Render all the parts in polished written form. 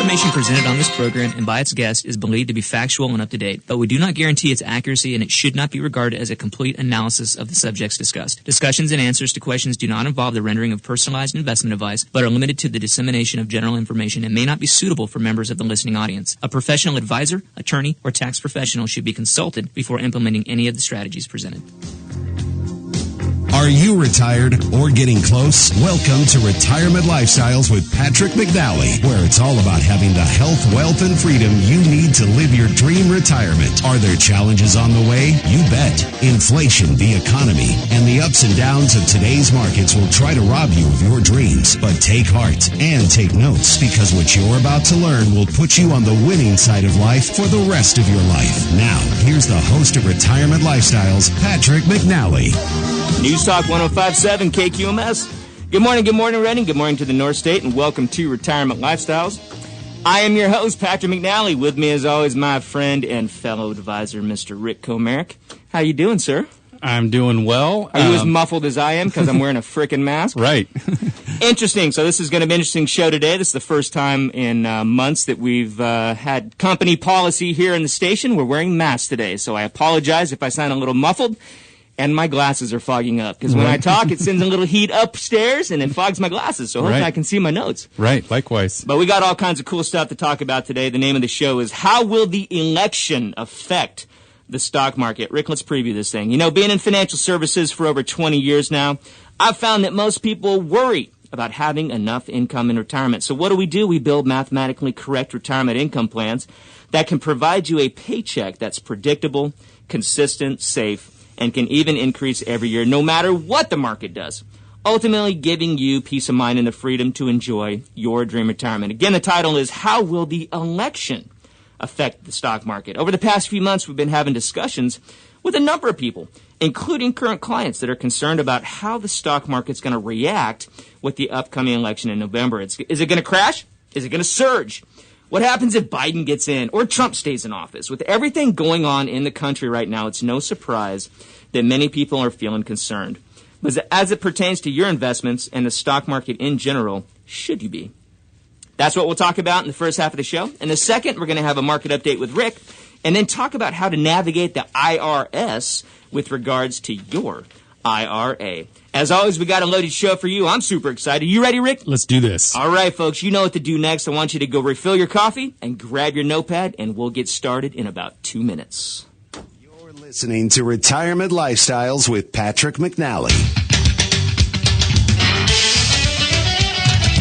information presented on this program and by its guests is believed to be factual and up to date, but we do not guarantee its accuracy and it should not be regarded as a complete analysis of the subjects discussed. Discussions and answers to questions do not involve the rendering of personalized investment advice, but are limited to the dissemination of general information and may not be suitable for members of the listening audience. A professional advisor, attorney, or tax professional should be consulted before implementing any of the strategies presented. Are you retired or getting close? Welcome to Retirement Lifestyles with Patrick McNally, where it's all about having the health, wealth, and freedom you need to live your dream retirement. Are there challenges on the way? You bet. Inflation, the economy, and the ups and downs of today's markets will try to rob you of your dreams. But take heart and take notes, because what you're about to learn will put you on the winning side of life for the rest of your life. Now, here's the host of Retirement Lifestyles, Patrick McNally. News Talk 105.7 KQMS. Good morning, Reading. Good morning to the North State, and welcome to Retirement Lifestyles. I am your host, Patrick McNally. With me, as always, my friend and fellow advisor, Mr. Rick Comerick. How you doing, sir? I'm doing well. Are you as muffled as I am because I'm wearing a frickin' mask? Right. Interesting. So this is going to be an interesting show today. This is the first time in months that we've had company policy here in the station. We're wearing masks today, so I apologize if I sound a little muffled. And my glasses are fogging up because when I talk, it sends a little heat upstairs and it fogs my glasses. So hopefully I can see my notes. Right, likewise. But we got all kinds of cool stuff to talk about today. The name of the show is How Will the Election Affect the Stock Market? Rick, let's preview this thing. You know, being in financial services for over 20 years now, I've found that most people worry about having enough income in retirement. So what do? We build mathematically correct retirement income plans that can provide you a paycheck that's predictable, consistent, safe, and can even increase every year, no matter what the market does, ultimately giving you peace of mind and the freedom to enjoy your dream retirement. Again, the title is How Will the Election Affect the Stock Market? Over the past few months, we've been having discussions with a number of people, including current clients that are concerned about how the stock market's going to react with the upcoming election in November. Is it going to crash? Is it going to surge? What happens if Biden gets in or Trump stays in office? With everything going on in the country right now, it's no surprise that many people are feeling concerned. But as it pertains to your investments and the stock market in general, should you be? That's what we'll talk about in the first half of the show. In the second, we're going to have a market update with Rick and then talk about how to navigate the IRS with regards to your IRA. As always, we got a loaded show for you. I'm super excited. You ready, Rick? Let's do this. All right, folks. You know what to do next. I want you to go refill your coffee and grab your notepad, and we'll get started in about 2 minutes. You're listening to Retirement Lifestyles with Patrick McNally.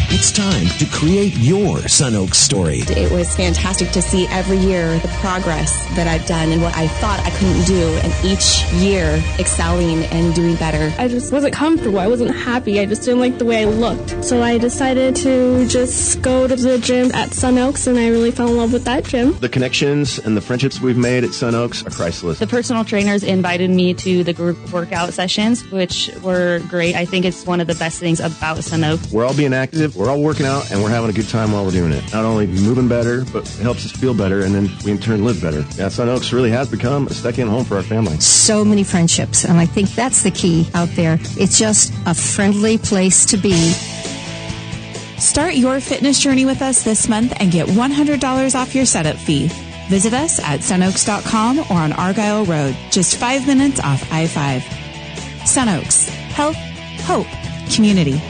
It's time to create your Sun Oaks story. It was fantastic to see every year the progress that I've done and what I thought I couldn't do, and each year excelling and doing better. I just wasn't comfortable. I wasn't happy. I just didn't like the way I looked. So I decided to just go to the gym at Sun Oaks, and I really fell in love with that gym. The connections and the friendships we've made at Sun Oaks are priceless. The personal trainers invited me to the group workout sessions, which were great. I think it's one of the best things about Sun Oaks. We're all being active. We're all working out, and we're having a good time while we're doing it. Not only moving better, but it helps us feel better, and then we in turn live better. Yeah, Sun Oaks really has become a second home for our family. So many friendships, and I think that's the key out there. It's just a friendly place to be. Start your fitness journey with us this month and get $100 off your setup fee. Visit us at sunoaks.com or on Argyle Road, just 5 minutes off I-5. Sun Oaks. Health, hope, community.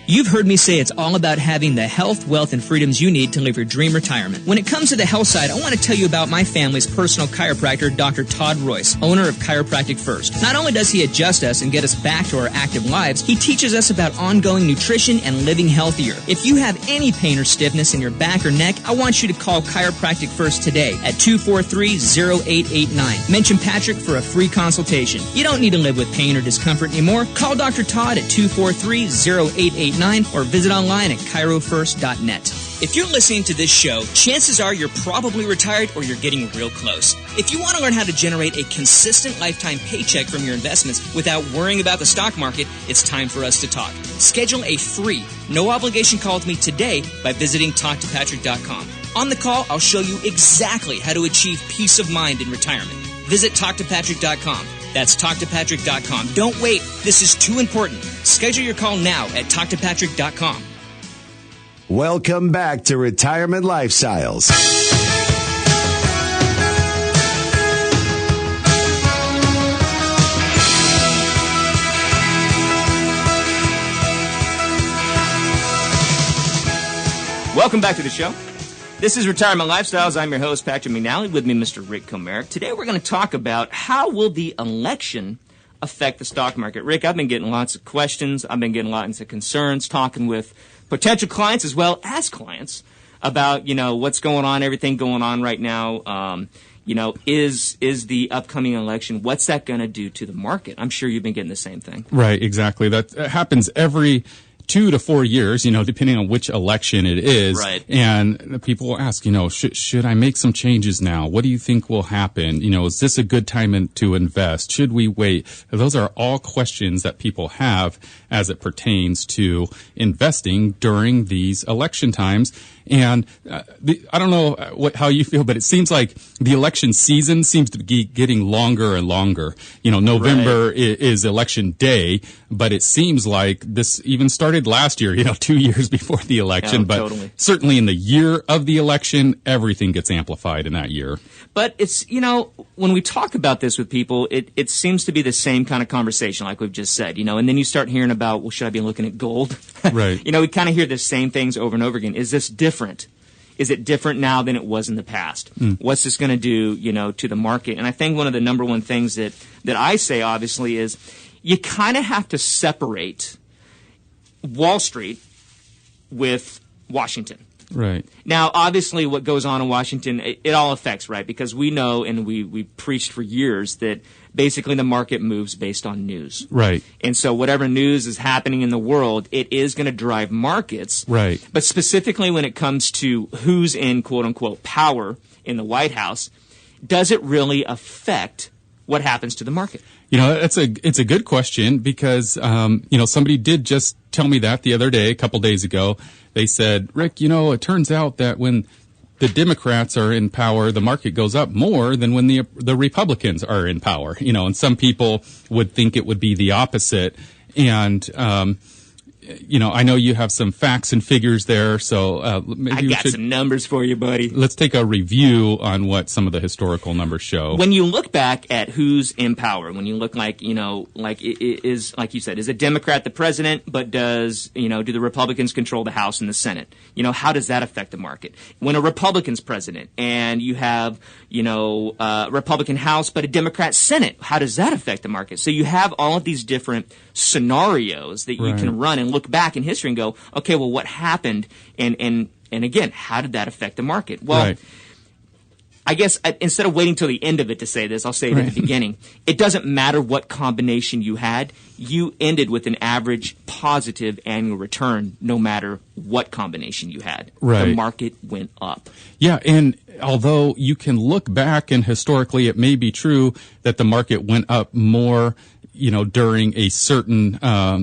You've heard me say it's all about having the health, wealth, and freedoms you need to live your dream retirement. When it comes to the health side, I want to tell you about my family's personal chiropractor, Dr. Todd Royce, owner of Chiropractic First. Not only does he adjust us and get us back to our active lives, he teaches us about ongoing nutrition and living healthier. If you have any pain or stiffness in your back or neck, I want you to call Chiropractic First today at 243-0889. Mention Patrick for a free consultation. You don't need to live with pain or discomfort anymore. Call Dr. Todd at 243-0889. Or visit online at chirofirst.net. If you're listening to this show, chances are you're probably retired or you're getting real close. If you want to learn how to generate a consistent lifetime paycheck from your investments without worrying about the stock market, it's time for us to talk. Schedule a free, no-obligation call with me today by visiting TalkToPatrick.com. On the call, I'll show you exactly how to achieve peace of mind in retirement. Visit TalkToPatrick.com. That's TalkToPatrick.com. Don't wait. This is too important. Schedule your call now at TalkToPatrick.com. Welcome back to Retirement Lifestyles. Welcome back to the show. This is Retirement Lifestyles. I'm your host, Patrick McNally. With me, Mr. Rick Comerick. Today we're going to talk about how will the election affect the stock market. Rick, I've been getting lots of questions. I've been getting lots of concerns, talking with potential clients as well as clients about, what's going on, everything going on right now. Is the upcoming election, what's that going to do to the market? I'm sure you've been getting the same thing. Right, exactly. That happens every 2 to 4 years, depending on which election it is. Right. And people will ask, should I make some changes now? What do you think will happen? Is this a good time to invest? Should we wait? Those are all questions that people have as it pertains to investing during these election times. And I don't know how you feel, but it seems like the election season seems to be getting longer and longer. November is election day, but it seems like this even started last year, 2 years before the election. Yeah, but totally. Certainly in the year of the election, everything gets amplified in that year. But it's, when we talk about this with people, it seems to be the same kind of conversation like we've just said, and then you start hearing about, well, should I be looking at gold? Right. We kind of hear the same things over and over again. Is this different? Is it different now than it was in the past? What's this going to do, to the market? And I think one of the number one things that I say, obviously, is you kind of have to separate Wall Street with Washington. Right. Now, obviously, what goes on in Washington, it all affects, right? Because we know, and we preached for years, that basically the market moves based on news. Right. And so whatever news is happening in the world, it is going to drive markets. Right. But specifically when it comes to who's in, quote-unquote, power in the White House, does it really affect what happens to the market? It's a good question because, somebody did just tell me that the other day, a couple days ago. They said, Rick, it turns out that when the Democrats are in power, the market goes up more than when the Republicans are in power. And some people would think it would be the opposite. And, I know you have some facts and figures there, so maybe I got some numbers for you, buddy. Let's take a review on what some of the historical numbers show. When you look back at who's in power, when you look like is like you said, is a Democrat the president, but do the Republicans control the House and the Senate? How does that affect the market? When a Republican's president and you have, a Republican House but a Democrat Senate, how does that affect the market? So you have all of these different scenarios that you can run and look back in history and go, okay, well, what happened? And again, how did that affect the market? Well, I guess instead of waiting till the end of it to say this, I'll say it at the beginning. It doesn't matter what combination you had. You ended with an average positive annual return no matter what combination you had. Right. The market went up. Yeah, and although you can look back and historically it may be true that the market went up more during a certain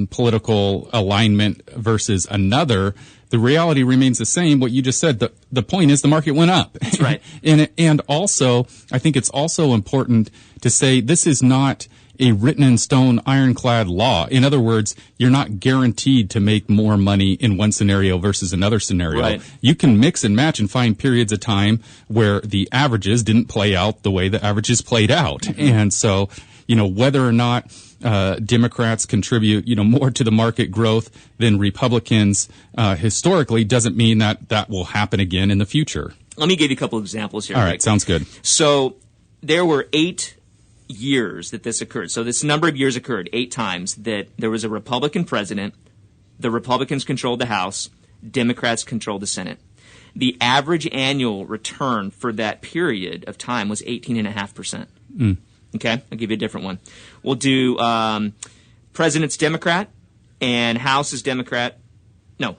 political alignment versus another, the reality remains the same. What you just said, the point is the market went up. That's right. and also, I think it's also important to say this is not a written in stone, ironclad law. In other words, you're not guaranteed to make more money in one scenario versus another scenario. Right. You can mix and match and find periods of time where the averages didn't play out the way the averages played out. Mm-hmm. And so, whether or not Democrats contribute, more to the market growth than Republicans historically doesn't mean that will happen again in the future. Let me give you a couple of examples here. All right, sounds good. So there were 8 years that this occurred. So this number of years occurred 8 times that there was a Republican president, the Republicans controlled the House, Democrats controlled the Senate. The average annual return for that period of time was 18.5%. Okay, I'll give you a different one. We'll do President's Democrat and House is Democrat. No,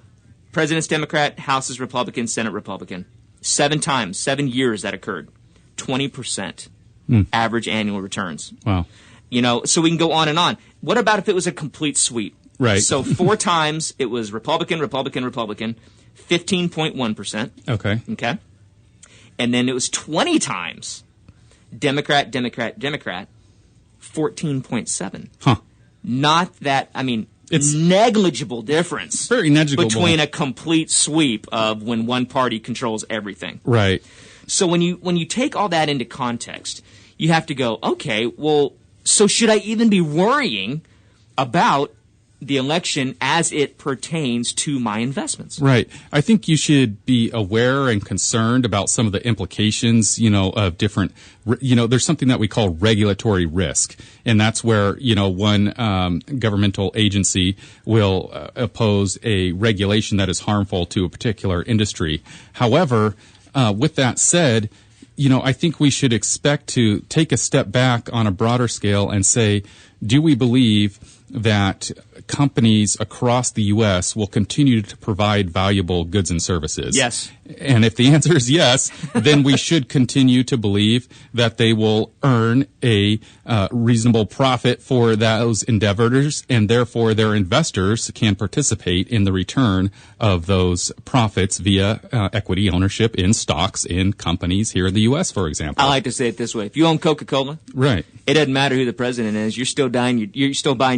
President's Democrat, House is Republican, Senate Republican. 7 times, 7 years that occurred. 20% average annual returns. Wow. So we can go on and on. What about if it was a complete sweep? Right. So 4 times it was Republican, Republican, Republican, 15.1%. Okay. And then it was 20 times Democrat, Democrat, Democrat, 14.7. Huh. Not that, I mean, It's negligible difference. Very negligible. Between a complete sweep of when one party controls everything. Right. So when you take all that into context, you have to go, okay, well, so should I even be worrying about the election as it pertains to my investments? Right. I think you should be aware and concerned about some of the implications, of different, there's something that we call regulatory risk. And that's where, one governmental agency will oppose a regulation that is harmful to a particular industry. However, with that said, I think we should expect to take a step back on a broader scale and say, do we believe that companies across the U.S. will continue to provide valuable goods and services? Yes. And if the answer is yes, then we should continue to believe that they will earn a reasonable profit for those endeavors, and therefore their investors can participate in the return of those profits via equity ownership in stocks in companies here in the U.S., for example. I like to say it this way. If you own Coca-Cola, right, it doesn't matter who the president is. You're still buying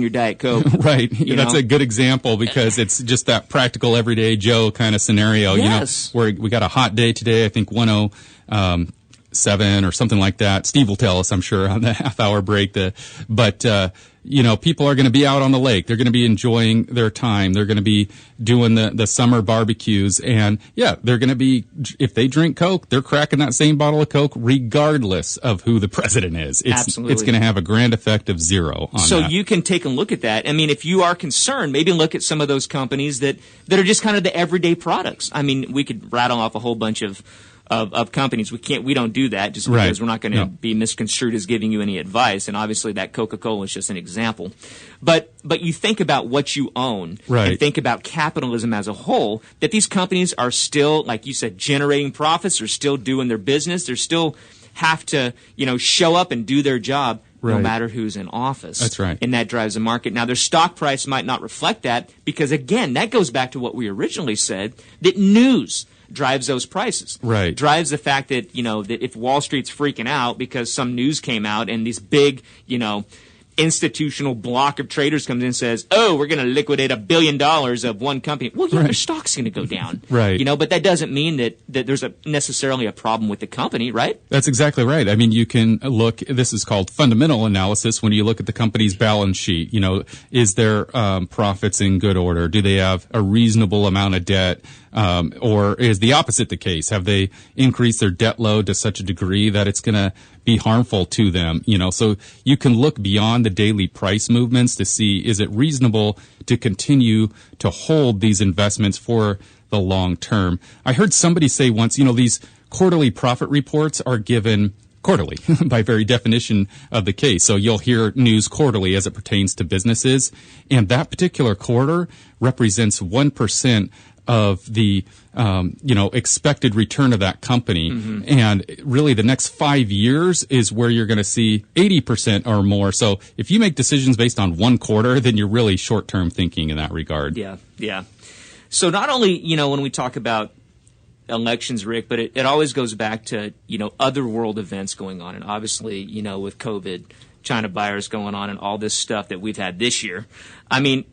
your Diet Coke. Right. That's a good example because it's just that practical everyday Joe kind of scenario. Yes. Where we got a hot day today, I think 107 or something like that. Steve will tell us, I'm sure, on the half-hour break. People are going to be out on the lake. They're going to be enjoying their time. They're going to be doing the summer barbecues. And, they're going to be, if they drink Coke, they're cracking that same bottle of Coke regardless of who the president is. Absolutely. It's going to have a grand effect of zero on so that. You can take a look at that. I mean, if you are concerned, maybe look at some of those companies that are just kind of the everyday products. I mean, we could rattle off a whole bunch of companies. We don't do that just because we're not going to be misconstrued as giving you any advice. And obviously that Coca-Cola is just an example. But you think about what you own and think about capitalism as a whole, that these companies are still, like you said, generating profits. They're still doing their business. They still have to, show up and do their job no matter who's in office. That's right. And that drives the market. Now, their stock price might not reflect that because, again, that goes back to what we originally said, that news drives those prices. Right. Drives the fact that, that if Wall Street's freaking out because some news came out and this big, institutional block of traders comes in and says, oh, we're going to liquidate $1 billion of one company. Well, their stock's going to go down. Right. But that doesn't mean that there's necessarily a problem with the company, right? That's exactly right. I mean, you can look, this is called fundamental analysis when you look at the company's balance sheet. Is their profits in good order? Do they have a reasonable amount of debt? Or is the opposite the case? Have they increased their debt load to such a degree that it's going to be harmful to them? So you can look beyond the daily price movements to see, is it reasonable to continue to hold these investments for the long term? I heard somebody say once, these quarterly profit reports are given quarterly by very definition of the case. So you'll hear news quarterly as it pertains to businesses. And that particular quarter represents 1% of the expected return of that company. Mm-hmm. And really the next 5 years is where you're going to see 80% or more. So if you make decisions based on one quarter, then you're really short-term thinking in that regard. Yeah. So not only, when we talk about elections, Rick, but it always goes back to, other world events going on. And obviously, with COVID, China virus going on and all this stuff that we've had this year. I mean,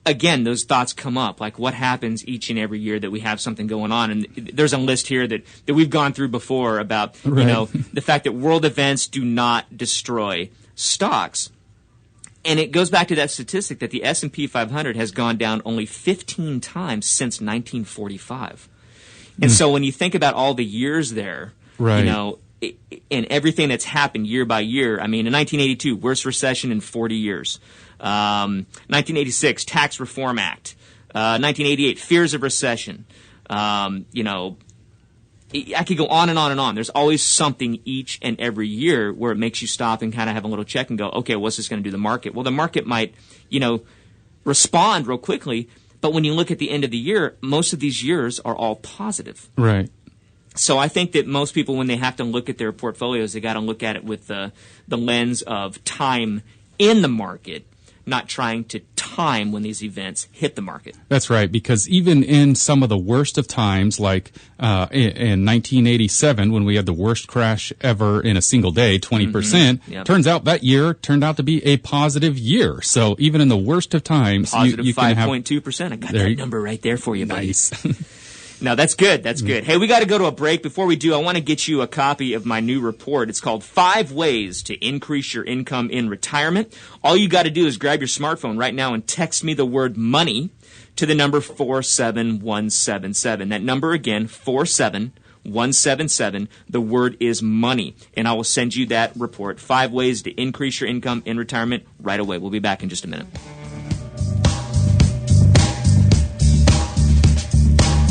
again, those thoughts come up, like what happens each and every year that we have something going on. And there's a list here that we've gone through before about, the fact that world events do not destroy stocks. And it goes back to that statistic that the S&P 500 has gone down only 15 times since 1945. And so when you think about all the years there, and everything that's happened year by year, I mean, in 1982, worst recession in 40 years. 1986, Tax Reform Act. 1988, fears of recession. I could go on and on and on. There's always something each and every year where it makes you stop and kind of have a little check and go, okay, what's this going to do to the market? Well, the market might, respond real quickly, but when you look at the end of the year, most of these years are all positive. Right. So I think that most people, when they have to look at their portfolios, they got to look at it with the lens of time in the market, not trying to time when these events hit the market. That's right, because even in some of the worst of times, like in 1987, when we had the worst crash ever in a single day, 20%, Yep. turns out that year turned out to be a positive year. So even in the worst of times, Positive you can have 5.2%. I got There that you- number right there for you, buddy. nice. No, that's good. That's good. Hey, we got to go to a break. Before we do, I want to get you a copy of my new report. It's called 5 Ways to Increase Your Income in Retirement. All you got to do is grab your smartphone right now and text me the word money to the number 47177. That number again, 47177. The word is money. And I will send you that report. 5 Ways to Increase Your Income in Retirement right away. We'll be back in just a minute.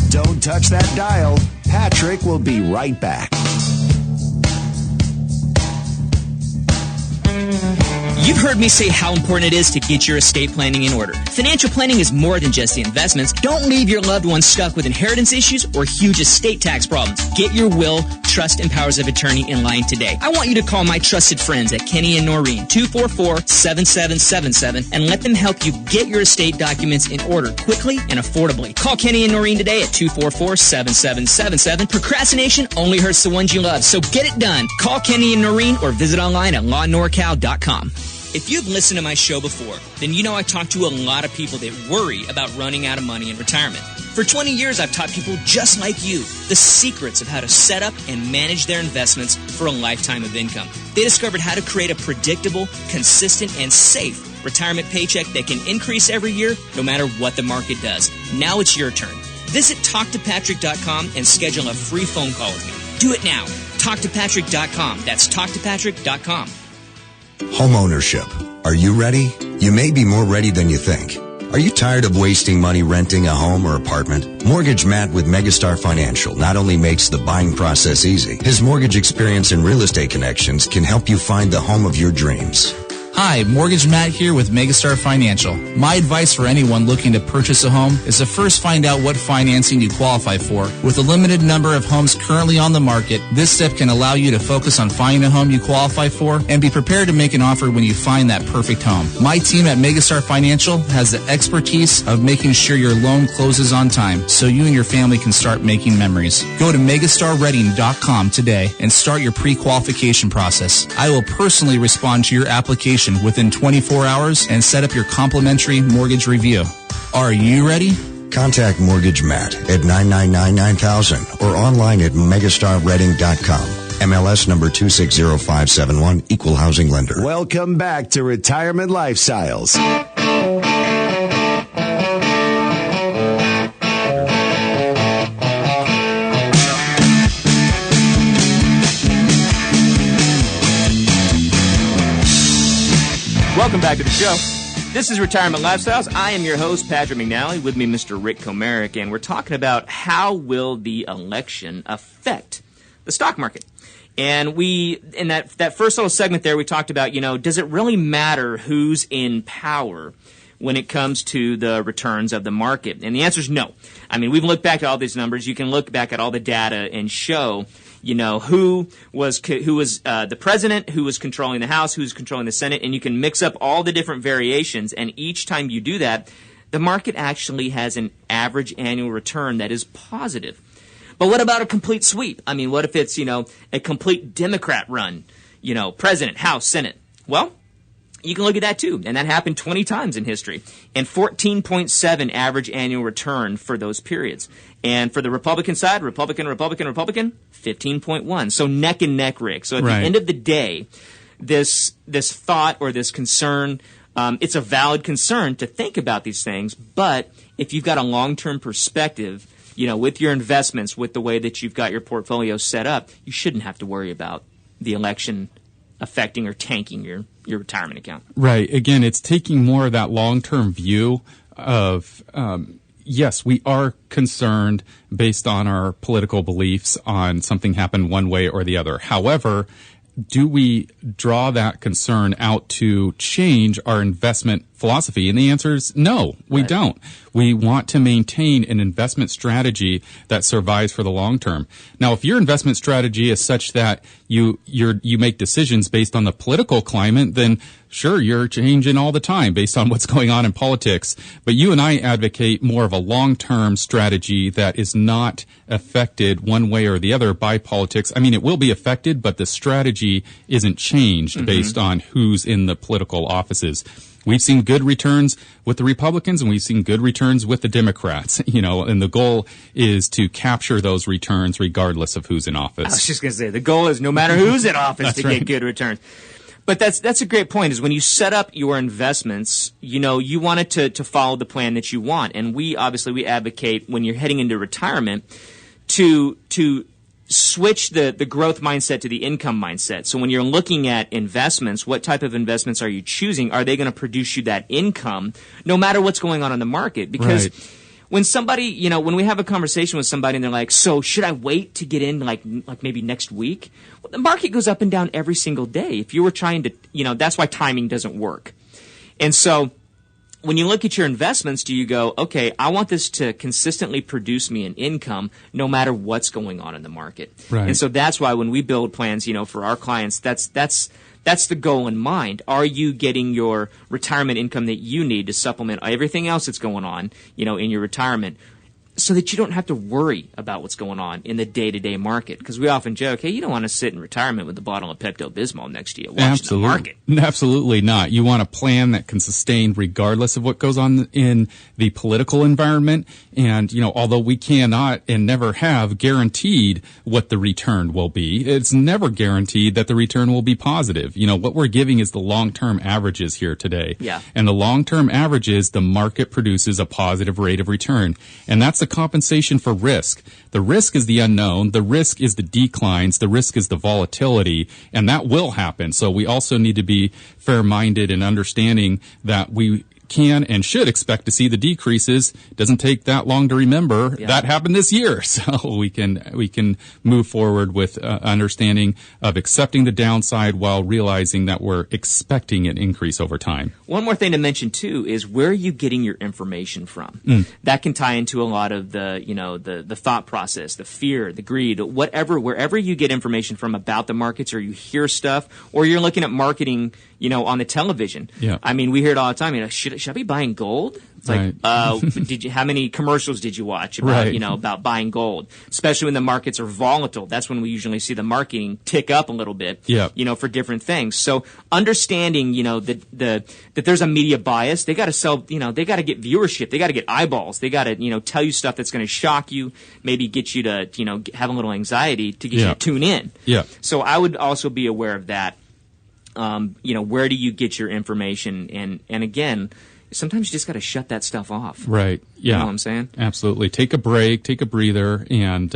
Don't touch that dial. Patrick will be right back. You've heard me say how important it is to get your estate planning in order. Financial planning is more than just the investments. Don't leave your loved ones stuck with inheritance issues or huge estate tax problems. Get your will, trust, and powers of attorney in line today. I want you to call my trusted friends at Kenny and Noreen, 244-7777, and let them help you get your estate documents in order quickly and affordably. Call Kenny and Noreen today at 244-7777. Procrastination only hurts the ones you love, so get it done. Call Kenny and Noreen or visit online at lawnorcal.com. If you've listened to my show before, then you know I talk to a lot of people that worry about running out of money in retirement. For 20 years, I've taught people just like you the secrets of how to set up and manage their investments for a lifetime of income. They discovered how to create a predictable, consistent, and safe retirement paycheck that can increase every year no matter what the market does. Now it's your turn. Visit TalkToPatrick.com and schedule a free phone call with me. Do it now. TalkToPatrick.com. That's TalkToPatrick.com. Homeownership. Are you ready? You may be more ready than you think. Are you tired of wasting money renting a home or apartment? Mortgage Matt with Megastar Financial not only makes the buying process easy, his mortgage experience and real estate connections can help you find the home of your dreams. Hi, Mortgage Matt here with Megastar Financial. My advice for anyone looking to purchase a home is to first find out what financing you qualify for. With a limited number of homes currently on the market, this step can allow you to focus on finding a home you qualify for and be prepared to make an offer when you find that perfect home. My team at Megastar Financial has the expertise of making sure your loan closes on time so you and your family can start making memories. Go to megastarredding.com today and start your pre-qualification process. I will personally respond to your application within 24 hours and set up your complimentary mortgage review. Are you ready? Contact Mortgage Matt at 999-9000 or online at megastarredding.com. MLS number 260571, Equal Housing Lender. Welcome back to Retirement Lifestyles. Welcome back to the show. This is Retirement Lifestyles. I am your host, Patrick McNally. With me, Mr. Rick Comerick, and we're talking about how will the election affect the stock market. And in that first little segment there, we talked about, does it really matter who's in power when it comes to the returns of the market? And the answer is no. I mean, we've looked back at all these numbers. You can look back at all the data and show who was the president, who was controlling the House, who's controlling the Senate, and you can mix up all the different variations, and each time you do that, the market actually has an average annual return that is positive. But what about a complete sweep? I mean, what if it's, a complete Democrat run, president, House, Senate? Well, you can look at that too, and that happened 20 times in history, and 14.7 average annual return for those periods. And for the Republican side, Republican, 15.1. So neck and neck, Rick. So at the end of the day, this thought or this concern, it's a valid concern to think about these things, but if you've got a long-term perspective, with your investments, with the way that you've got your portfolio set up, you shouldn't have to worry about the election affecting or tanking your retirement account. Right. Again, it's taking more of that long-term view of, yes, we are concerned based on our political beliefs on something happened one way or the other. However, do we draw that concern out to change our investment philosophy? And the answer is no, we don't. We want to maintain an investment strategy that survives for the long term. Now, if your investment strategy is such that you make decisions based on the political climate, then sure, you're changing all the time based on what's going on in politics. But you and I advocate more of a long-term strategy that is not affected one way or the other by politics. I mean, it will be affected, but the strategy isn't changed based on who's in the political offices. We've seen good returns with the Republicans, and we've seen good returns with the Democrats, and the goal is to capture those returns regardless of who's in office. I was just going to say, the goal is no matter who's in office to get good returns. But that's a great point, is when you set up your investments, you want it to follow the plan that you want. And we advocate when you're heading into retirement to switch the growth mindset to the income mindset. So when you're looking at investments, what type of investments are you choosing? Are they going to produce you that income no matter what's going on in the market? Because when somebody, when we have a conversation with somebody and they're like, so should I wait to get in like maybe next week? Well, the market goes up and down every single day. If you were trying to, that's why timing doesn't work. And so when you look at your investments, do you go, okay, I want this to consistently produce me an income no matter what's going on in the market? Right. And so that's why when we build plans, for our clients, that's the goal in mind. Are you getting your retirement income that you need to supplement everything else that's going on, in your retirement, so that you don't have to worry about what's going on in the day-to-day market? Because we often joke, hey, you don't want to sit in retirement with a bottle of Pepto-Bismol next to you watching the market. Absolutely not. You want a plan that can sustain regardless of what goes on in the political environment. And, although we cannot and never have guaranteed what the return will be, it's never guaranteed that the return will be positive. What we're giving is the long-term averages here today. Yeah. And the long-term averages, the market produces a positive rate of return. And that's the compensation for risk. The risk is the unknown. The risk is the declines. The risk is the volatility. And that will happen. So we also need to be fair-minded and understanding that we can and should expect to see the decreases. It doesn't take that long to remember that happened this year. So we can move forward with understanding of accepting the downside while realizing that we're expecting an increase over time. One more thing to mention too is where are you getting your information from? That can tie into a lot of the thought process, the fear, the greed, wherever you get information from about the markets, or you hear stuff, or you're looking at marketing, on the television. Yeah. I mean, we hear it all the time. Should I be buying gold? It's like, how many commercials did you watch about, about buying gold? Especially when the markets are volatile. That's when we usually see the marketing tick up a little bit, for different things. So understanding, that there's a media bias, they got to sell, they got to get viewership, they got to get eyeballs, they got to, tell you stuff that's going to shock you, maybe get you to, have a little anxiety to get you to tune in. Yeah. So I would also be aware of that. Where do you get your information? And again, sometimes you just got to shut that stuff off. Right. Yeah. You know what I'm saying? Absolutely. Take a break, take a breather, and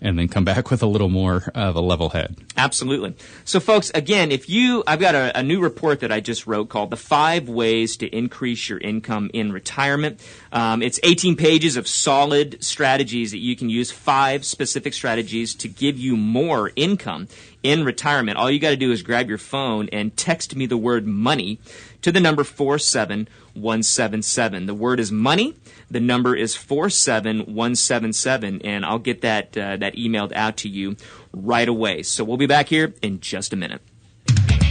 then come back with a little more of a level head. Absolutely. So, folks, again, I've got a new report that I just wrote called The 5 Ways to Increase Your Income in Retirement. It's 18 pages of solid strategies that you can use, 5 specific strategies to give you more income in retirement. All you got to do is grab your phone and text me the word money to the number 47177. The word is money. The number is 47177, and I'll get that emailed out to you right away. So we'll be back here in just a minute.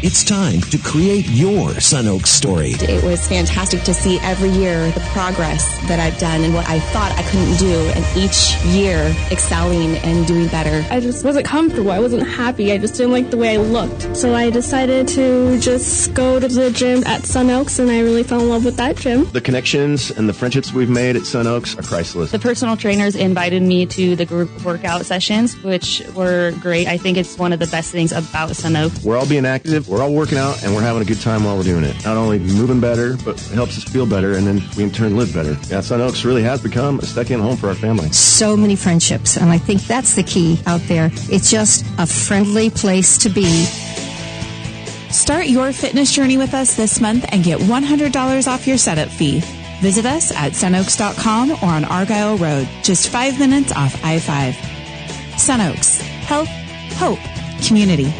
It's time to create your Sun Oaks story. It was fantastic to see every year the progress that I've done and what I thought I couldn't do, and each year excelling and doing better. I just wasn't comfortable. I wasn't happy. I just didn't like the way I looked. So I decided to just go to the gym at Sun Oaks, and I really fell in love with that gym. The connections and the friendships we've made at Sun Oaks are priceless. The personal trainers invited me to the group workout sessions, which were great. I think it's one of the best things about Sun Oaks. We're all being active. We're all working out, and we're having a good time while we're doing it. Not only moving better, but it helps us feel better, and then we in turn live better. Yeah, Sun Oaks really has become a second home for our family. So many friendships, and I think that's the key out there. It's just a friendly place to be. Start your fitness journey with us this month and get $100 off your setup fee. Visit us at sunoaks.com or on Argyle Road, just 5 minutes off I-5. Sun Oaks. Health, hope, community.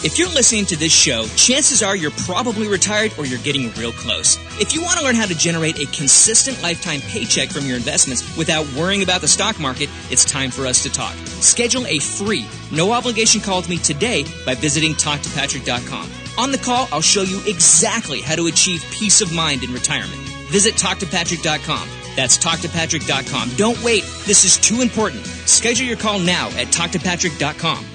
If you're listening to this show, chances are you're probably retired or you're getting real close. If you want to learn how to generate a consistent lifetime paycheck from your investments without worrying about the stock market, it's time for us to talk. Schedule a free, no-obligation call with me today by visiting TalkToPatrick.com. On the call, I'll show you exactly how to achieve peace of mind in retirement. Visit TalkToPatrick.com. That's TalkToPatrick.com. Don't wait. This is too important. Schedule your call now at TalkToPatrick.com.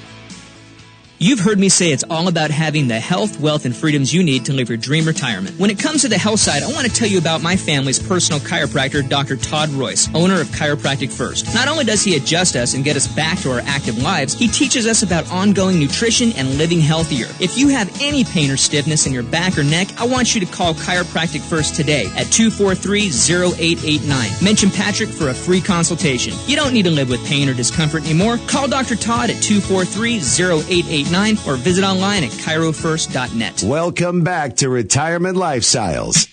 You've heard me say it's all about having the health, wealth, and freedoms you need to live your dream retirement. When it comes to the health side, I want to tell you about my family's personal chiropractor, Dr. Todd Royce, owner of Chiropractic First. Not only does he adjust us and get us back to our active lives, he teaches us about ongoing nutrition and living healthier. If you have any pain or stiffness in your back or neck, I want you to call Chiropractic First today at 243-0889. Mention Patrick for a free consultation. You don't need to live with pain or discomfort anymore. Call Dr. Todd at 243-0889. Or visit online at chirofirst.net. Welcome back to Retirement Lifestyles.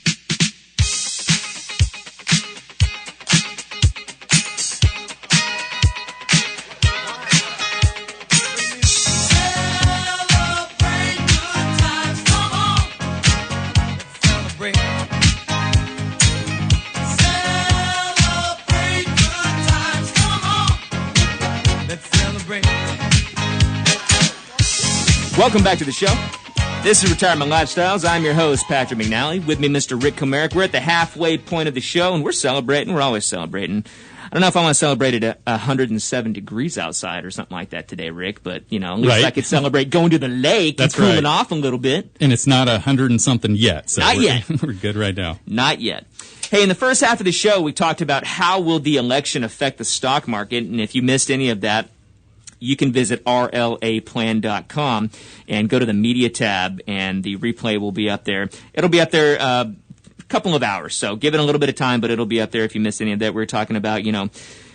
Welcome back to the show. This is Retirement Lifestyles. I'm your host, Patrick McNally. With me, Mr. Rick Comerick. We're at the halfway point of the show, and we're celebrating. We're always celebrating. I don't know if I want to celebrate it at 107 degrees outside or something like that today, Rick, but, you know, at least I could celebrate going to the lake and cooling off a little bit. And it's not 100 and something yet. So not yet. We're good right now. Not yet. Hey, in the first half of the show, we talked about how will the election affect the stock market, and if you missed any of that, you can visit rlaplan.com and go to the media tab, and the replay will be up there. It'll be up there a couple of hours, so give it a little bit of time, but it'll be up there if you missed any of that. We're talking about, you know,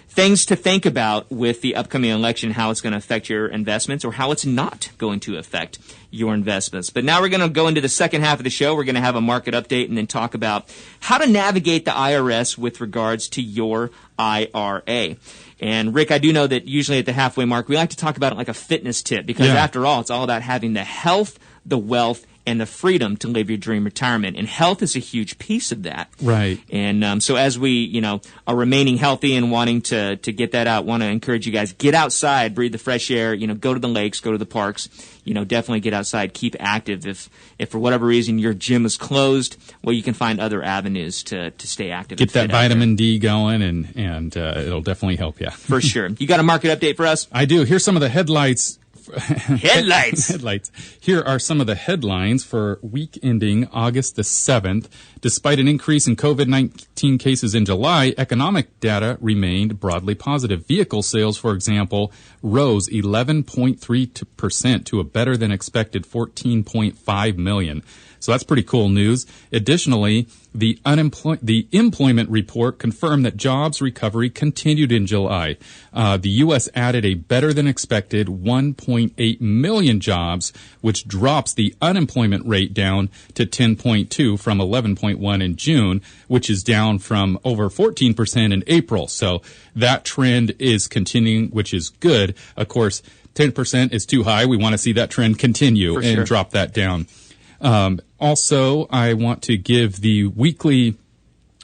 things to think about with the upcoming election, how it's going to affect your investments or how it's not going to affect your investments. But now we're going to go into the second half of the show. We're going to have a market update and then talk about how to navigate the IRS with regards to your IRA. And, Rick, I do know that usually at the halfway mark, we like to talk about it like a fitness tip because, after all, it's all about having the health, the wealth, and the freedom to live your dream retirement. And health is a huge piece of that. Right. And so as we, you know, are remaining healthy and wanting to get that out, want to encourage you guys, get outside, breathe the fresh air, you know, go to the lakes, go to the parks, you know, definitely get outside, keep active. If for whatever reason your gym is closed, well, you can find other avenues to stay active. Get that vitamin D going, and it'll definitely help you. For sure. You got a market update for us? I do. Here's some of the headlights. Headlights. Here are some of the headlines for week ending August the 7th. Despite an increase in COVID-19 cases in July, economic data remained broadly positive. Vehicle sales, for example, rose 11.3% to a better than expected 14.5 million. So that's pretty cool news. Additionally, the employment report confirmed that jobs recovery continued in July. The U.S. added a better-than-expected 1.8 million jobs, which drops the unemployment rate down to 10.2 from 11.1 in June, which is down from over 14% in April. So that trend is continuing, which is good. Of course, 10% is too high. We want to see that trend continue and drop that down. Also, I want to give the weekly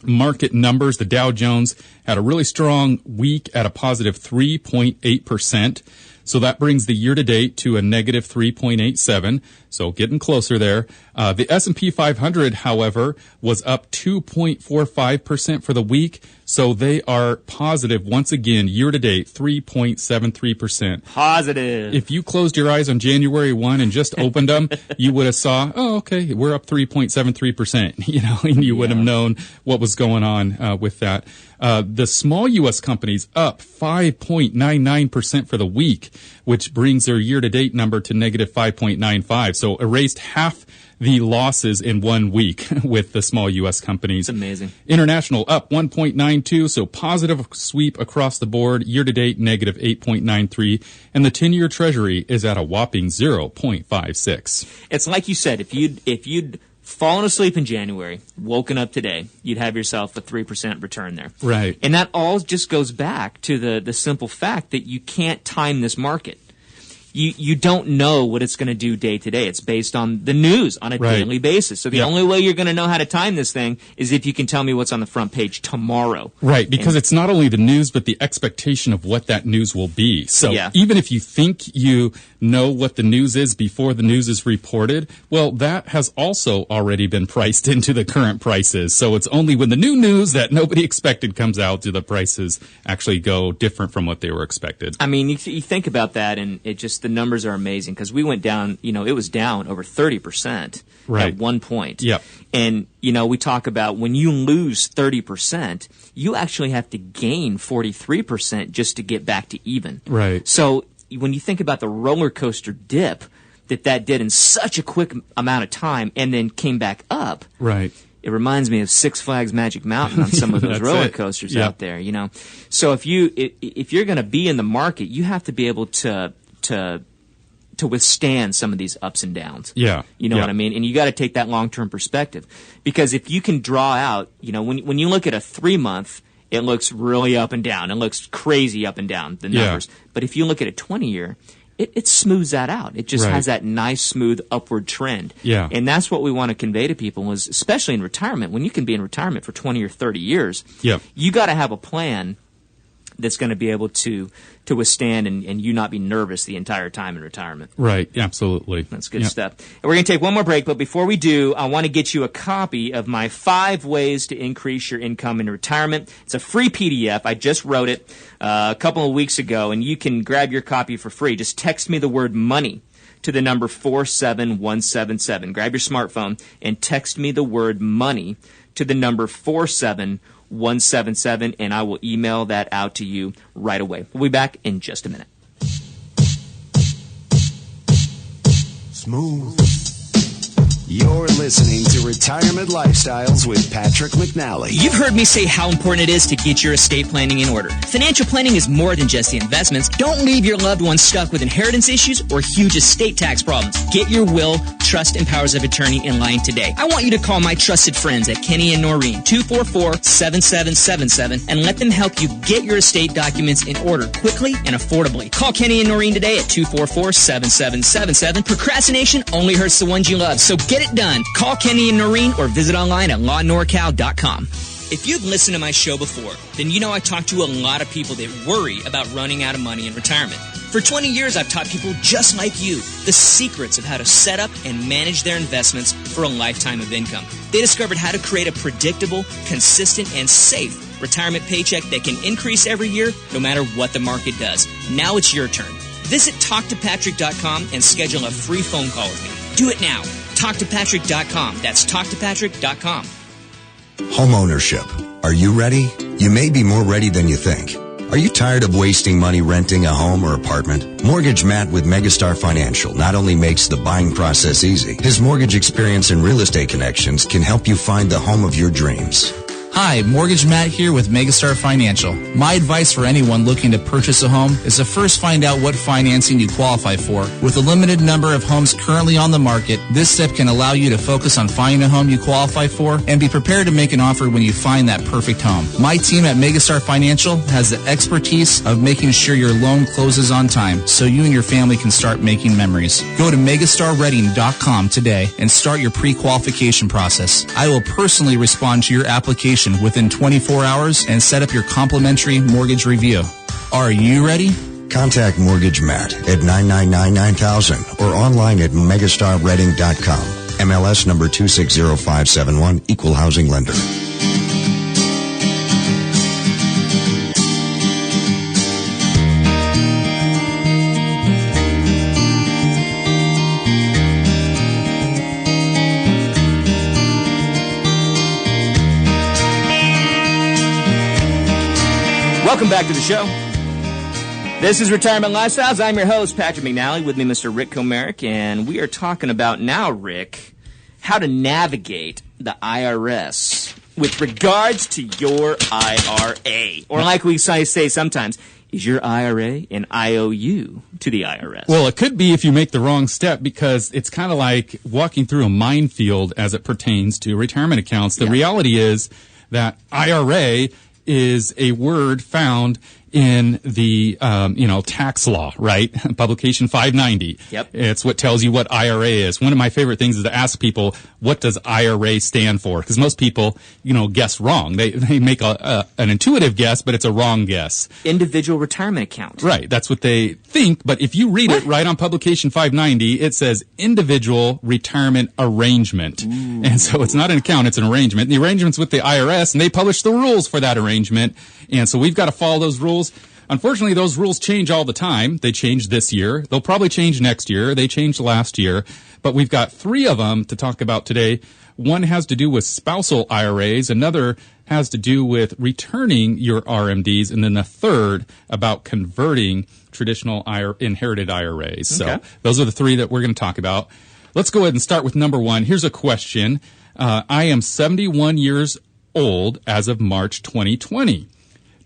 market numbers. The Dow Jones had a really strong week at a positive 3.8%. So that brings the year-to-date to a negative 3.87, so getting closer there. The S&P 500, however, was up 2.45% for the week, so they are positive once again, year-to-date, 3.73%. Positive. If you closed your eyes on January 1 and just opened them, you would have saw, oh, okay, we're up 3.73%, you know, and you would have known what was going on with that. The small U.S. companies up 5.99% for the week, which brings their year-to-date number to negative 5.95. So erased half the losses in 1 week with the small U.S. companies. It's amazing. International up 1.92, so positive sweep across the board. Year-to-date negative 8.93, and the 10-year Treasury is at a whopping 0.56. It's like you said, if you'd fallen asleep in January, woken up today, you'd have yourself a 3% return there. Right. And that all just goes back to the simple fact that you can't time this market. you don't know what it's going to do day to day. It's based on the news on a daily basis. So the only way you're going to know how to time this thing is if you can tell me what's on the front page tomorrow. Right, because it's not only the news, but the expectation of what that news will be. So even if you think you know what the news is before the news is reported, well, that has also already been priced into the current prices. So it's only when the new news that nobody expected comes out do the prices actually go different from what they were expected. I mean, you think about that, and it just, the numbers are amazing, because we went down, it was down over 30% at one point. Yep. And, we talk about when you lose 30%, you actually have to gain 43% just to get back to even. Right. So when you think about the roller coaster dip that did in such a quick amount of time and then came back up. Right. It reminds me of Six Flags Magic Mountain on some of those roller coasters out there, So if you're going to be in the market, you have to be able to withstand some of these ups and downs. Yeah. You know what I mean? And you got to take that long-term perspective, because if you can draw out, when you look at a 3-month, it looks really up and down. It looks crazy up and down, the numbers. But if you look at a 20-year, it smooths that out. It just has that nice, smooth upward trend. Yeah. And that's what we want to convey to people, is especially in retirement, when you can be in retirement for 20 or 30 years, you got to have a plan that's going to be able to withstand and you not be nervous the entire time in retirement. Right, absolutely. That's good stuff. And we're going to take one more break, but before we do, I want to get you a copy of my 5 ways to increase your income in retirement. It's a free PDF. I just wrote it a couple of weeks ago, and you can grab your copy for free. Just text me the word money to the number 47177. Grab your smartphone and text me the word money to the number 47177, and I will email that out to you right away. We'll be back in just a minute. Smooth. You're listening to Retirement Lifestyles with Patrick McNally. You've heard me say how important it is to get your estate planning in order. Financial planning is more than just the investments. Don't leave your loved ones stuck with inheritance issues or huge estate tax problems. Get your will, trust, and powers of attorney in line today. I want you to call my trusted friends at Kenny and Noreen, 244-7777, and let them help you get your estate documents in order quickly and affordably. Call Kenny and Noreen today at 244-7777. Procrastination only hurts the ones you love, so get it done. Call Kenny and Noreen or visit online at lawnorcal.com. If you've listened to my show before, then you know I talk to a lot of people that worry about running out of money in retirement. For 20 years, I've taught people just like you the secrets of how to set up and manage their investments for a lifetime of income. They discovered how to create a predictable, consistent, and safe retirement paycheck that can increase every year no matter what the market does. Now it's your turn. Visit TalkToPatrick.com and schedule a free phone call with me. Do it now. TalkToPatrick.com. That's TalkToPatrick.com. Homeownership. Are you ready? You may be more ready than you think. Are you tired of wasting money renting a home or apartment? Mortgage Matt with Megastar Financial not only makes the buying process easy, his mortgage experience and real estate connections can help you find the home of your dreams. Hi, Mortgage Matt here with Megastar Financial. My advice for anyone looking to purchase a home is to first find out what financing you qualify for. With a limited number of homes currently on the market, this step can allow you to focus on finding a home you qualify for and be prepared to make an offer when you find that perfect home. My team at Megastar Financial has the expertise of making sure your loan closes on time so you and your family can start making memories. Go to megastarreading.com today and start your pre-qualification process. I will personally respond to your application within 24 hours and set up your complimentary mortgage review. Are you ready? Contact Mortgage Matt at 999-9000 or online at megastarreading.com. MLS number 260571, Equal Housing Lender. Welcome back to the show. This is Retirement Lifestyles. I'm your host, Patrick McNally. With me, Mr. Rick Comerick, and we are talking about now, Rick, how to navigate the IRS with regards to your IRA. Or like we say sometimes, is your IRA an IOU to the IRS? Well, it could be if you make the wrong step, because it's kind of like walking through a minefield as it pertains to retirement accounts. The reality is that IRA is a word found in the tax law, right? Publication 590. Yep. It's what tells you what IRA is. One of my favorite things is to ask people, what does IRA stand for? Because most people, guess wrong. They make an intuitive guess, but it's a wrong guess. Individual retirement account. Right. That's what they think. But if you read it right on Publication 590, it says individual retirement arrangement. Ooh. And so it's not an account, it's an arrangement. The arrangement's with the IRS, and they publish the rules for that arrangement. And so we've got to follow those rules. Unfortunately, those rules change all the time. They changed this year. They'll probably change next year. They changed last year. But we've got 3 of them to talk about today. One has to do with spousal IRAs. Another has to do with returning your RMDs. And then the third about converting traditional inherited IRAs. Okay. So those are the 3 that we're going to talk about. Let's go ahead and start with number 1. Here's a question. I am 71 years old as of March 2020.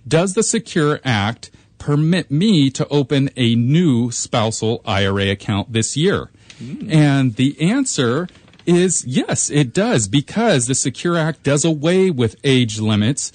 Does the Secure Act permit me to open a new spousal IRA account this year? And the answer is yes, it does, because the Secure Act does away with age limits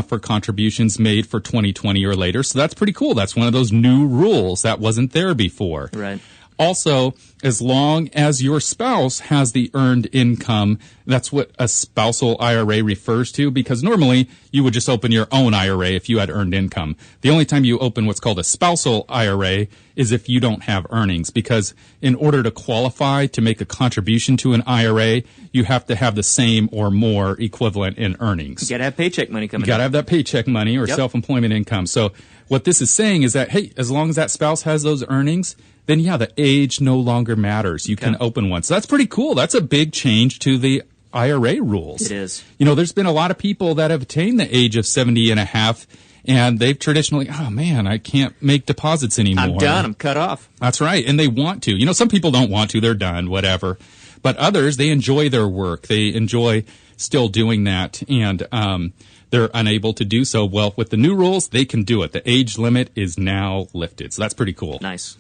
for contributions made for 2020 or later. So that's pretty cool. That's one of those new rules that wasn't there before. Right. Also, as long as your spouse has the earned income, that's what a spousal IRA refers to, because normally you would just open your own IRA if you had earned income. The only time you open what's called a spousal IRA is if you don't have earnings, because in order to qualify to make a contribution to an IRA, you have to have the same or more equivalent in earnings. You got to have paycheck money coming in. You got to have that paycheck money or self-employment income. So what this is saying is that, hey, as long as that spouse has those earnings, then yeah, the age no longer matters. You can open one. So that's pretty cool. That's a big change to the IRA rules. It is. There's been a lot of people that have attained the age of 70 and a half, and they've traditionally, oh man, I can't make deposits anymore. I'm done. I'm cut off. That's right. And they want to. Some people don't want to. They're done, whatever. But others, they enjoy their work. They enjoy still doing that. And, they're unable to do so. Well, with the new rules, they can do it. The age limit is now lifted. So that's pretty cool. Nice.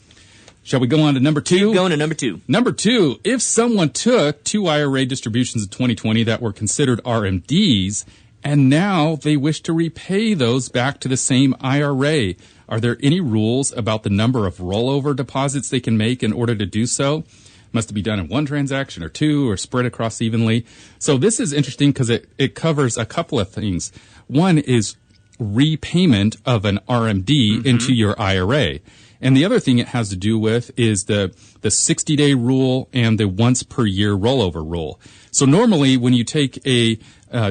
Shall we go on to number 2? Keep going to number 2. Number 2, if someone took 2 IRA distributions in 2020 that were considered RMDs, and now they wish to repay those back to the same IRA, are there any rules about the number of rollover deposits they can make in order to do so? Must it be done in 1 transaction or 2 or spread across evenly? So this is interesting because it covers a couple of things. One is repayment of an RMD into your IRA. And the other thing it has to do with is the 60-day rule and the once per year rollover rule. So normally when you take a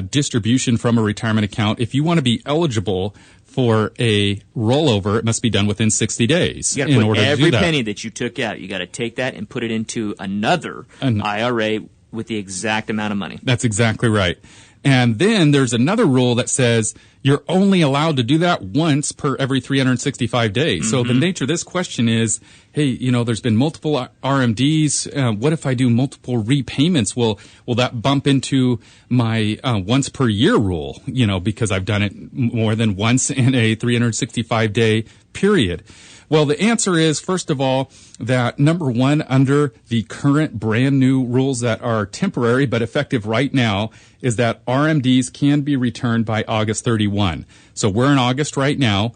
distribution from a retirement account, if you want to be eligible for a rollover, it must be done within 60 days. You got to put every penny that you took out. You got to take that and put it into another IRA with the exact amount of money. That's exactly right. And then there's another rule that says you're only allowed to do that once per every 365 days. So the nature of this question is, hey, there's been multiple RMDs. What if I do multiple repayments? Will that bump into my once per year rule, because I've done it more than once in a 365-day period? Well, the answer is, first of all, that number 1, under the current brand new rules that are temporary but effective right now, is that RMDs can be returned by August 31. So we're in August right now.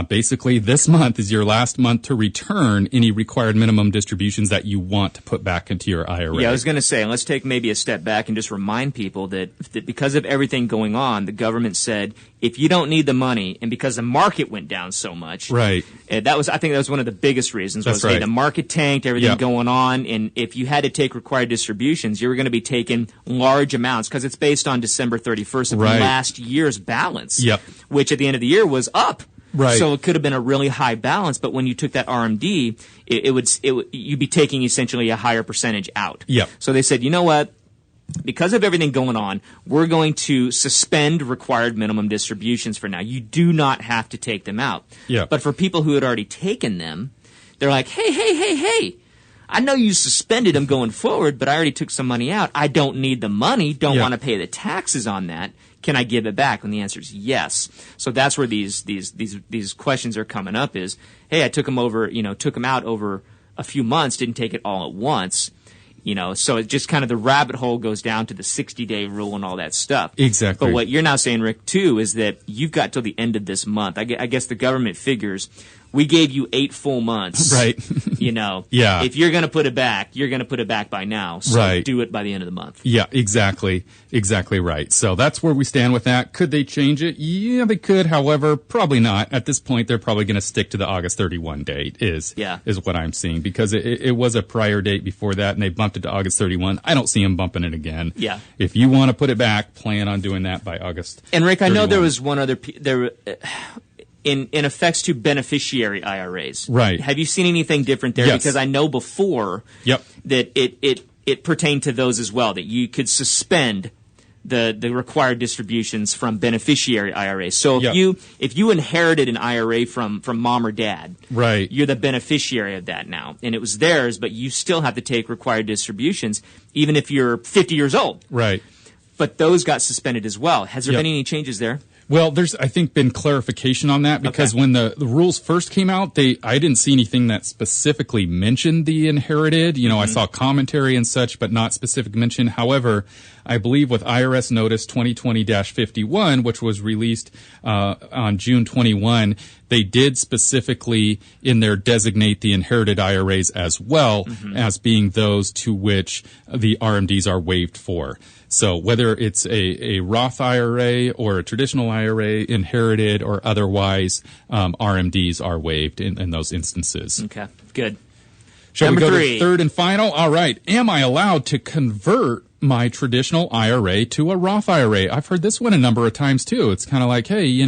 Basically, this month is your last month to return any required minimum distributions that you want to put back into your IRA. Yeah, I was going to say, let's take maybe a step back and just remind people that because of everything going on, the government said, if you don't need the money, and because the market went down so much, right? I think that was one of the biggest reasons. That's right. The market tanked, everything going on, and if you had to take required distributions, you were going to be taking large amounts because it's based on December 31st of last year's balance, which at the end of the year was up. Right. So it could have been a really high balance, but when you took that RMD, you'd be taking essentially a higher percentage out. Yep. So they said, you know what? Because of everything going on, we're going to suspend required minimum distributions for now. You do not have to take them out. Yeah. But for people who had already taken them, they're like, hey, I know you suspended them going forward, but I already took some money out. I don't need the money, don't want to pay the taxes on that. Can I give it back? And the answer is yes. So that's where these questions are coming up is, hey, I took them out over a few months, didn't take it all at once. So it just kind of the rabbit hole goes down to the 60-day rule and all that stuff. Exactly. But what you're now saying, Rick, too, is that you've got till the end of this month. I guess the government figures we gave you 8 full months. Right. Yeah. If you're going to put it back, you're going to put it back by now. So right. Do it by the end of the month. Yeah, exactly. Exactly right. So that's where we stand with that. Could they change it? Yeah, they could. However, probably not. At this point, they're probably going to stick to the August 31 date is what I'm seeing, because it was a prior date before that, and they bumped it to August 31. I don't see them bumping it again. Yeah. If you want to put it back, plan on doing that by August. And Rick, 31. I know there was one other in effects to beneficiary IRAs. Right. Have you seen anything different there? Yes. Because I know before that it pertained to those as well, that you could suspend the required distributions from beneficiary IRAs. So if you inherited an IRA from mom or dad, right, you're the beneficiary of that now, and it was theirs, but you still have to take required distributions even if you're 50 years old. Right. But those got suspended as well. Has there been any changes there? Well, there's, I think, been clarification on that, because when the rules first came out, I didn't see anything that specifically mentioned the inherited. I saw commentary and such, but not specific mention. However, I believe with IRS Notice 2020-51, which was released on June 21, they did specifically in there designate the inherited IRAs as well as being those to which the RMDs are waived for. So whether it's a Roth IRA or a traditional IRA, inherited or otherwise, RMDs are waived in those instances. Okay, good. Shall Number we go 3. to third and final? All right. Am I allowed to convert my traditional IRA to a Roth IRA? I've heard this one a number of times too. It's kind of like, hey,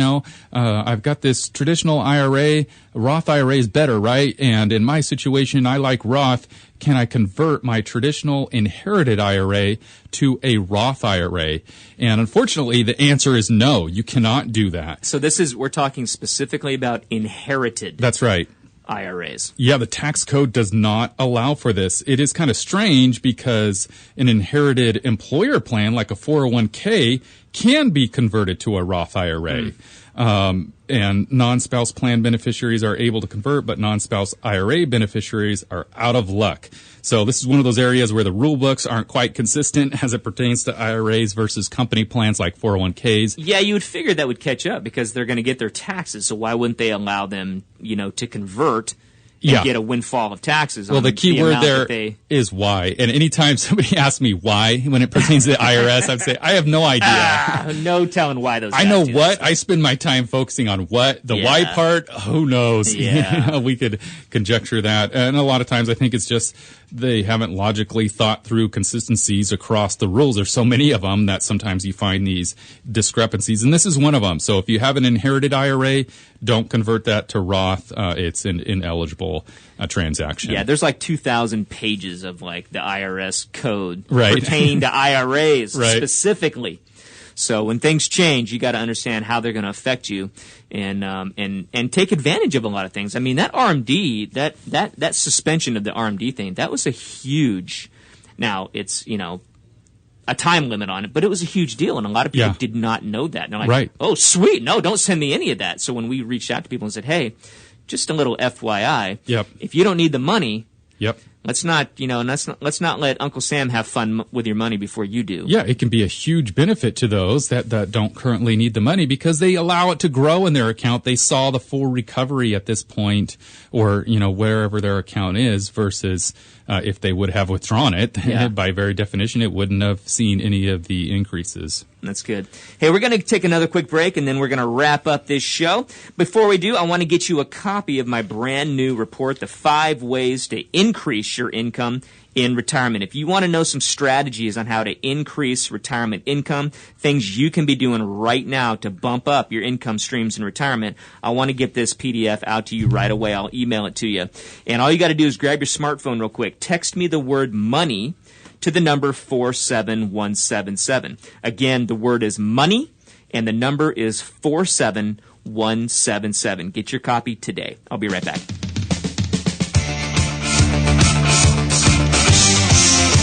I've got this traditional IRA. Roth IRA is better, right? And in my situation, I like Roth. Can I convert my traditional inherited IRA to a Roth IRA? And unfortunately, the answer is no. You cannot do that. So we're talking specifically about inherited. That's right. IRAs. Yeah, the tax code does not allow for this. It is kind of strange because an inherited employer plan like a 401k can be converted to a Roth IRA. And non-spouse plan beneficiaries are able to convert, but non-spouse IRA beneficiaries are out of luck. So this is one of those areas where the rule books aren't quite consistent as it pertains to IRAs versus company plans like 401ks. Yeah, you would figure that would catch up because they're going to get their taxes. So why wouldn't they allow them, to convert and get a windfall of taxes? Well, the key word there is why. And anytime somebody asks me why when it pertains to the IRS, I'd say, I have no idea. No telling why those guys I know do what. that. I spend my time focusing on what. The why part, who knows? Yeah. We could conjecture that. And a lot of times I think it's just they haven't logically thought through consistencies across the rules. There's so many of them that sometimes you find these discrepancies. And this is one of them. So if you have an inherited IRA, don't convert that to Roth. It's an ineligible transaction. Yeah, there's like 2,000 pages of like the IRS code right. pertaining to IRAs right. specifically. So when things change, you got to understand how they're going to affect you, and take advantage of a lot of things. I mean, that RMD, that suspension of the RMD thing, that was a huge. Now it's a time limit on it, but it was a huge deal, and a lot of people did not know that. And they're like, right. "Oh, sweet, no, don't send me any of that." So when we reached out to people and said, "Hey, just a little FYI, if you don't need the money, let's not let Uncle Sam have fun with your money before you do." Yeah, it can be a huge benefit to those that don't currently need the money because they allow it to grow in their account. They saw the full recovery at this point, or wherever their account is, versus if they would have withdrawn it, by very definition, it wouldn't have seen any of the increases. That's good. Hey, we're going to take another quick break, and then we're going to wrap up this show. Before we do, I want to get you a copy of my brand new report, The 5 Ways to Increase Your Income in Retirement. If you want to know some strategies on how to increase retirement income, things you can be doing right now to bump up your income streams in retirement, I want to get this PDF out to you right away. I'll email it to you. And all you got to do is grab your smartphone real quick. Text me the word money to the number 47177. Again, the word is money, and the number is 47177. Get your copy today. I'll be right back.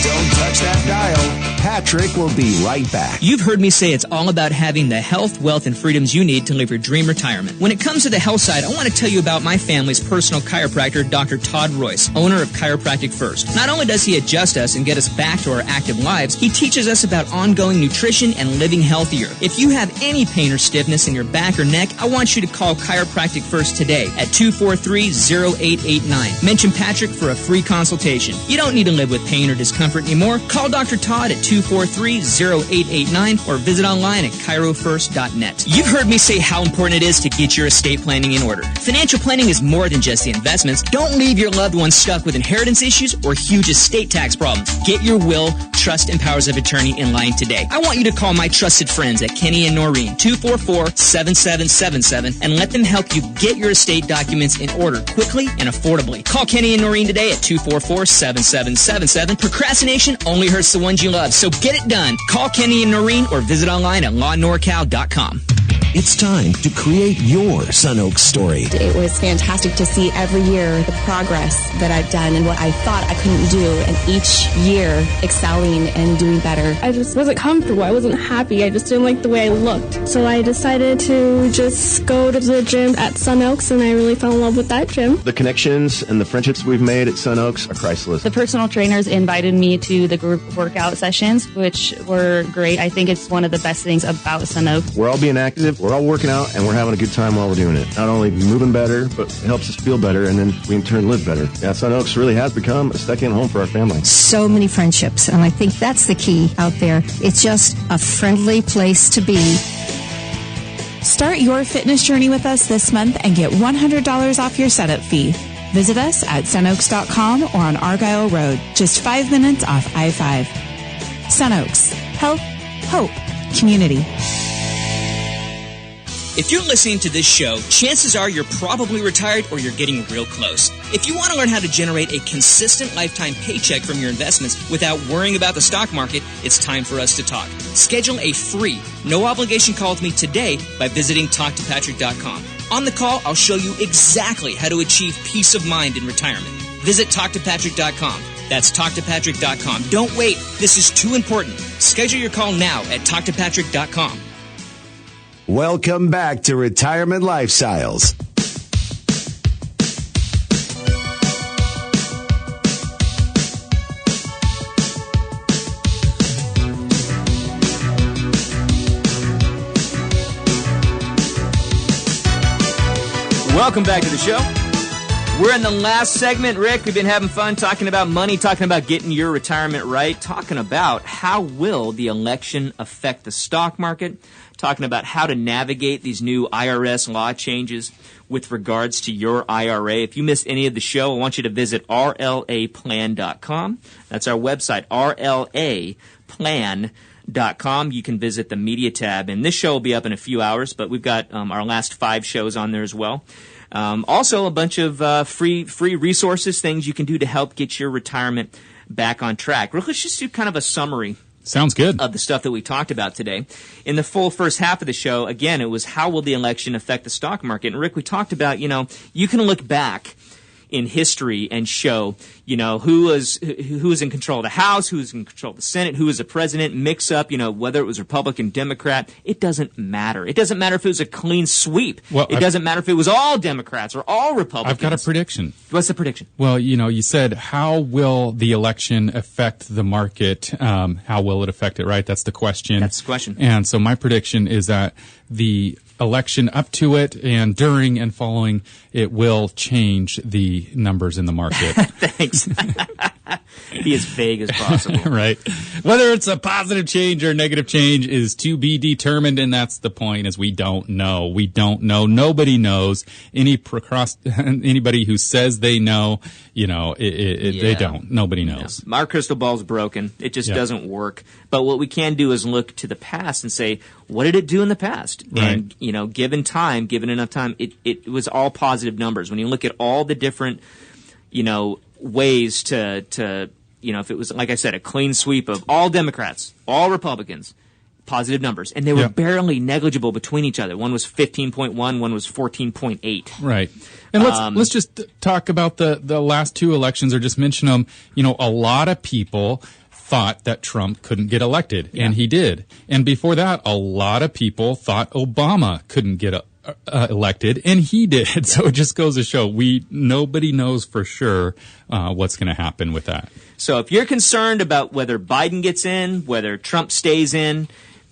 Don't touch that dial. Patrick will be right back. You've heard me say it's all about having the health, wealth, and freedoms you need to live your dream retirement. When it comes to the health side, I want to tell you about my family's personal chiropractor, Dr. Todd Royce, owner of Chiropractic First. Not only does he adjust us and get us back to our active lives, he teaches us about ongoing nutrition and living healthier. If you have any pain or stiffness in your back or neck, I want you to call Chiropractic First today at 243-0889. Mention Patrick for a free consultation. You don't need to live with pain or discomfort anymore. Call Dr. Todd at 243-0889 or visit online at chirofirst.net. You've heard me say how important it is to get your estate planning in order. Financial planning is more than just the investments. Don't leave your loved ones stuck with inheritance issues or huge estate tax problems. Get your will, trust, and powers of attorney in line today. I want you to call my trusted friends at Kenny and Noreen, 244-7777, and let them help you get your estate documents in order quickly and affordably. Call Kenny and Noreen today at 244-7777. Procrastination only hurts the ones you love, so get it done. Call Kenny and Noreen or visit online at lawnorcal.com. It's time to create your Sun Oaks story. It was fantastic to see every year the progress that I've done and what I thought I couldn't do, and each year excelling and doing better. I just wasn't comfortable. I wasn't happy. I just didn't like the way I looked. So I decided to just go to the gym at Sun Oaks, and I really fell in love with that gym. The connections and the friendships we've made at Sun Oaks are priceless. The personal trainers invited me to the group workout sessions, which were great. I think it's one of the best things about Sun Oaks. We're all being active, we're all working out, and we're having a good time while we're doing it. Not only moving better, but it helps us feel better, and then we in turn live better. Yeah, Sun Oaks really has become a second home for our family. So many friendships, and I think that's the key out there. It's just a friendly place to be. Start your fitness journey with us this month and get $100 off your setup fee. Visit us at sunoaks.com or on Argyle Road, just 5 minutes off I-5. Sun Oaks. Health, hope, community. If you're listening to this show, chances are you're probably retired or you're getting real close. If you want to learn how to generate a consistent lifetime paycheck from your investments without worrying about the stock market, it's time for us to talk. Schedule a free, no-obligation call with me today by visiting TalkToPatrick.com. On the call, I'll show you exactly how to achieve peace of mind in retirement. Visit TalkToPatrick.com. That's TalkToPatrick.com. Don't wait. This is too important. Schedule your call now at TalkToPatrick.com. Welcome back to Retirement Lifestyles. Welcome back to the show. We're in the last segment, Rick. We've been having fun talking about money, talking about getting your retirement right, talking about how will the election affect the stock market, talking about how to navigate these new IRS law changes with regards to your IRA. If you missed any of the show, I want you to visit rlaplan.com. That's our website, rlaplan.com. You can visit the media tab, and this show will be up in a few hours, but we've got our last 5 shows on there as well. Also, a bunch of free resources, things you can do to help get your retirement back on track. Rick, let's just do kind of a summary. Sounds good. Of the stuff that we talked about today. In the full first half of the show, again, it was how will the election affect the stock market? And Rick, we talked about, you can look back in history and show, who was in control of the House, who was in control of the Senate, who was the president, mix up, whether it was Republican, Democrat. It doesn't matter. It doesn't matter if it was a clean sweep. Well, it doesn't matter if it was all Democrats or all Republicans. I've got a prediction. What's the prediction? Well, you said, how will the election affect the market? How will it affect it, right? That's the question. That's the question. And so my prediction is that the election up to it and during and following it will change the numbers in the market. Thanks. Be as vague as possible. Right. Whether it's a positive change or a negative change is to be determined, and that's the point, is we don't know. We don't know. Nobody knows. Anybody who says they know, they don't. Nobody knows. Yeah. Our crystal ball's broken. It just doesn't work. But what we can do is look to the past and say, what did it do in the past? Right. And, given enough time, it was all positive numbers. When you look at all the different, ways to if it was, like I said, a clean sweep of all Democrats, all Republicans, positive numbers. And they were barely negligible between each other. One was 15.1, one was 14.8. Right. And let's just talk about the last 2 elections, or just mention them. A lot of people thought that Trump couldn't get elected, and he did. And before that, a lot of people thought Obama couldn't get elected, and he did. Yeah. So it just goes to show nobody knows for sure what's going to happen with that. So if you're concerned about whether Biden gets in, whether Trump stays in,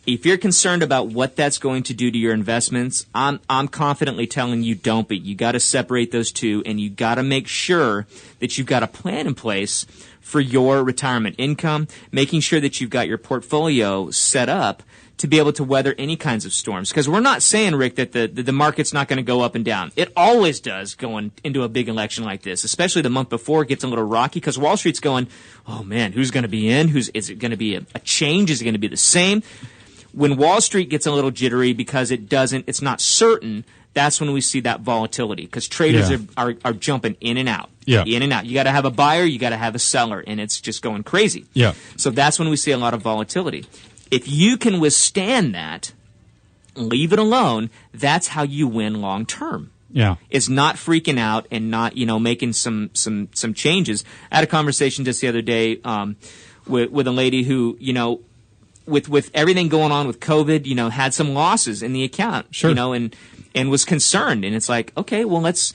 if you're concerned about what that's going to do to your investments, I'm confidently telling you don't be. You got to separate those two, and you got to make sure that you've got a plan in place for your retirement income, making sure that you've got your portfolio set up to be able to weather any kinds of storms. Because we're not saying, Rick, that the market's not going to go up and down. It always does going into a big election like this, especially the month before it gets a little rocky because Wall Street's going, oh, man, who's going to be in? Is it going to be a change? Is it going to be the same? When Wall Street gets a little jittery because it's not certain, that's when we see that volatility because traders are jumping in and out. Yeah. In and out. You got to have a buyer, you got to have a seller, and it's just going crazy. Yeah. So that's when we see a lot of volatility. If you can withstand that, leave it alone, that's how you win long term. Yeah. It's not freaking out and not, making some changes. I had a conversation just the other day with a lady who, with everything going on with COVID, had some losses in the account, sure. And was concerned. And it's like, okay, well, let's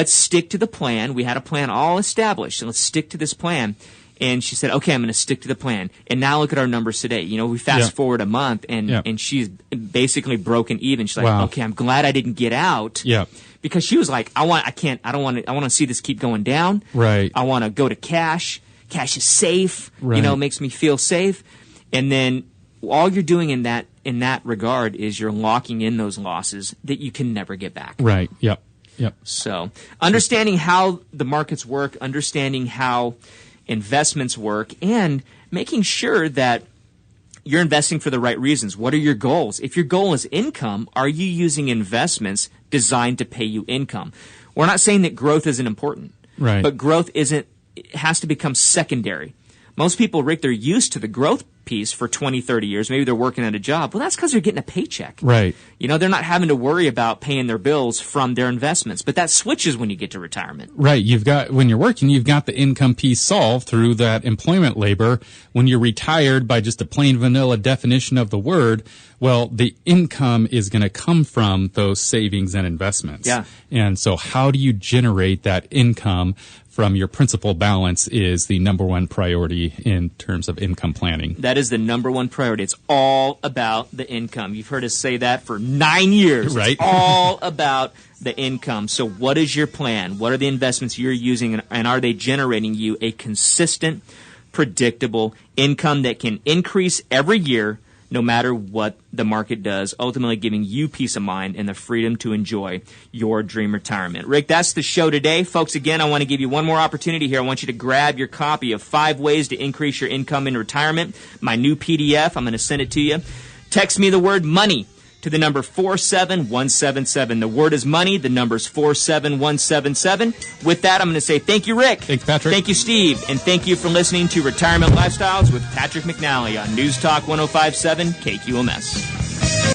stick to the plan. We had a plan all established, and let's stick to this plan. And she said, okay, I'm going to stick to the plan. And now look at our numbers today. We fast forward a month, and she's basically broken even. She's like, okay, I'm glad I didn't get out. Yeah. Because she was like, I want to see this keep going down. Right. I want to go to cash. Cash is safe. Right. Makes me feel safe. And then all you're doing in that regard is you're locking in those losses that you can never get back. Right. Yep. So understanding how the markets work, understanding how investments work, and making sure that you're investing for the right reasons. What are your goals? If your goal is income, are you using investments designed to pay you income? We're not saying that growth isn't important, right? But growth it has to become secondary. Most people, Rick, they're used to the growth piece for 20, 30 years. Maybe they're working at a job. Well, that's because they're getting a paycheck. Right. They're not having to worry about paying their bills from their investments. But that switches when you get to retirement. Right. When you're working, you've got the income piece solved through that employment labor. When you're retired, by just a plain vanilla definition of the word, well, the income is going to come from those savings and investments. Yeah. And so how do you generate that income from your principal balance is the number one priority in terms of income planning. That is the number one priority. It's all about the income. You've heard us say that for 9 years. Right. It's all about the income. So what is your plan? What are the investments you're using, and are they generating you a consistent, predictable income that can increase every year no matter what the market does, ultimately giving you peace of mind and the freedom to enjoy your dream retirement. Rick, that's the show today. Folks, again, I want to give you one more opportunity here. I want you to grab your copy of 5 Ways to Increase Your Income in Retirement, my new PDF. I'm going to send it to you. Text me the word money to the number 47177. The word is money. The number is 47177. With that, I'm going to say thank you, Rick. Thanks, Patrick. Thank you, Steve. And thank you for listening to Retirement Lifestyles with Patrick McNally on News Talk 105.7 KQMS.